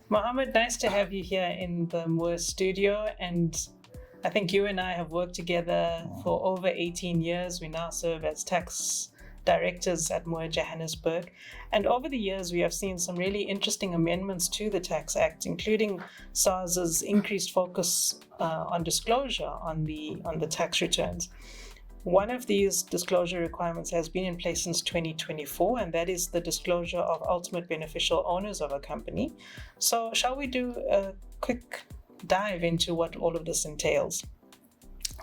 Mohamed, nice to have you here in the Moore studio. And I think you and I have worked together for over 18 years. We now serve as tax directors at Moore Johannesburg. And over the years, we have seen some really interesting amendments to the Tax Act, including SARS's increased focus on disclosure on the tax returns. One of these disclosure requirements has been in place since 2024, and that is the disclosure of ultimate beneficial owners of a company. So shall we do a quick dive into what all of this entails?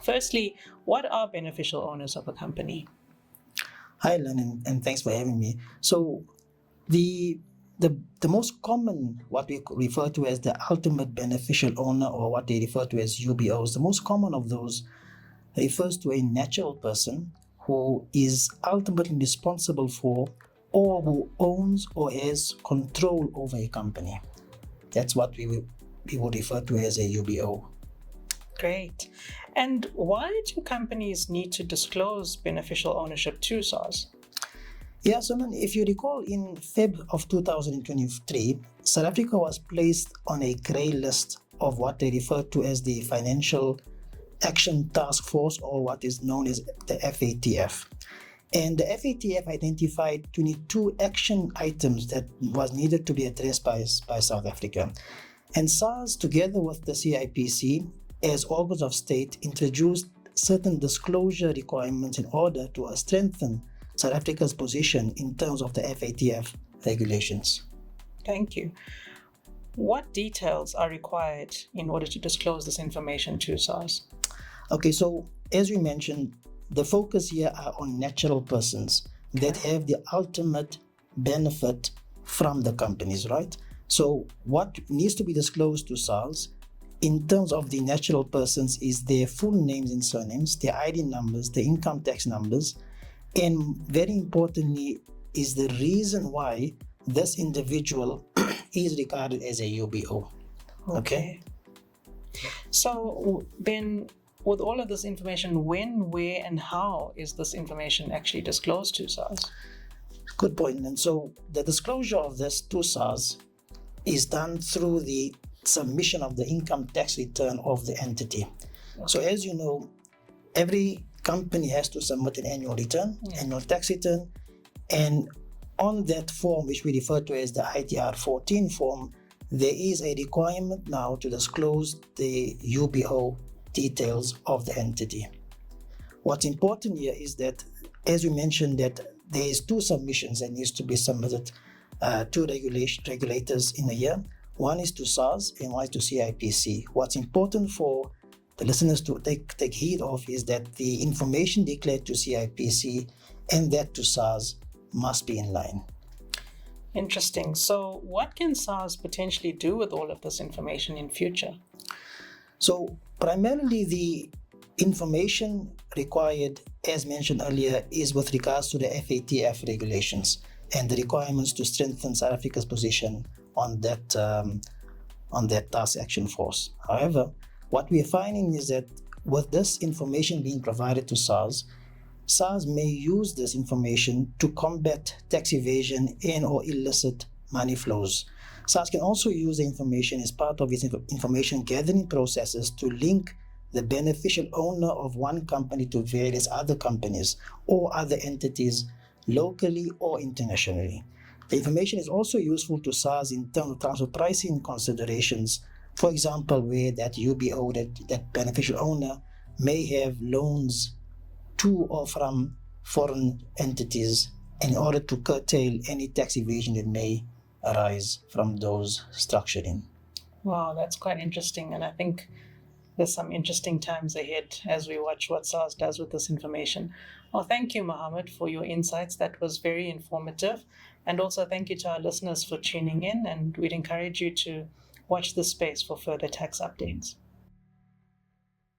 Firstly, what are beneficial owners of a company? Hi, Lynn, and thanks for having me. So the most common, what we refer to as the ultimate beneficial owner, or what they refer to as UBOs, the most common of those refers to a natural person who is ultimately responsible for or who owns or has control over a company. That's what we would refer to as a UBO. Great. And why do companies need to disclose beneficial ownership to SARS? Yeah, so if you recall, in Feb of 2023, South Africa was placed on a grey list of what they refer to as the Financial Action Task Force, or what is known as the FATF. And the FATF identified 22 action items that was needed to be addressed by South Africa. And SARS, together with the CIPC, as organs of state, introduced certain disclosure requirements in order to strengthen South Africa's position in terms of the FATF regulations. Thank you. What details are required in order to disclose this information to SARS? Okay, so as we mentioned, the focus here are on natural persons that have the ultimate benefit from the companies, right? So what needs to be disclosed to SARS in terms of the natural persons is their full names and surnames, their ID numbers, the income tax numbers, and very importantly is the reason why this individual is regarded as a UBO. Okay. So then, with all of this information, when, where, and how is this information actually disclosed to SARS? Good point. And so the disclosure of this to SARS is done through the submission of the income tax return of the entity. Okay. So as you know, every company has to submit an annual return, annual tax return, and on that form, which we refer to as the ITR 14 form, there is a requirement now to disclose the UBO details of the entity. What's important here is that, as you mentioned, that there is two submissions that needs to be submitted to regulators in a year. One is to SARS and one is to CIPC. What's important for the listeners to take heed of is that the information declared to CIPC and that to SARS must be in line. Interesting. So what can SARS potentially do with all of this information in future? So primarily the information required, as mentioned earlier, is with regards to the FATF regulations and the requirements to strengthen South Africa's position on that task action force. However, what we are finding is that with this information being provided to SARS may use this information to combat tax evasion and or illicit money flows. SARS can also use the information as part of its information gathering processes to link the beneficial owner of one company to various other companies or other entities locally or internationally. The information is also useful to SARS in terms of transfer pricing considerations. For example, where that UBO, that beneficial owner, may have loans to or from foreign entities in order to curtail any tax evasion that may arise from those structuring. Wow, that's quite interesting. And I think there's some interesting times ahead as we watch what SARS does with this information. Well, thank you, Mohamed, for your insights. That was very informative. And also thank you to our listeners for tuning in. And we'd encourage you to watch this space for further tax updates.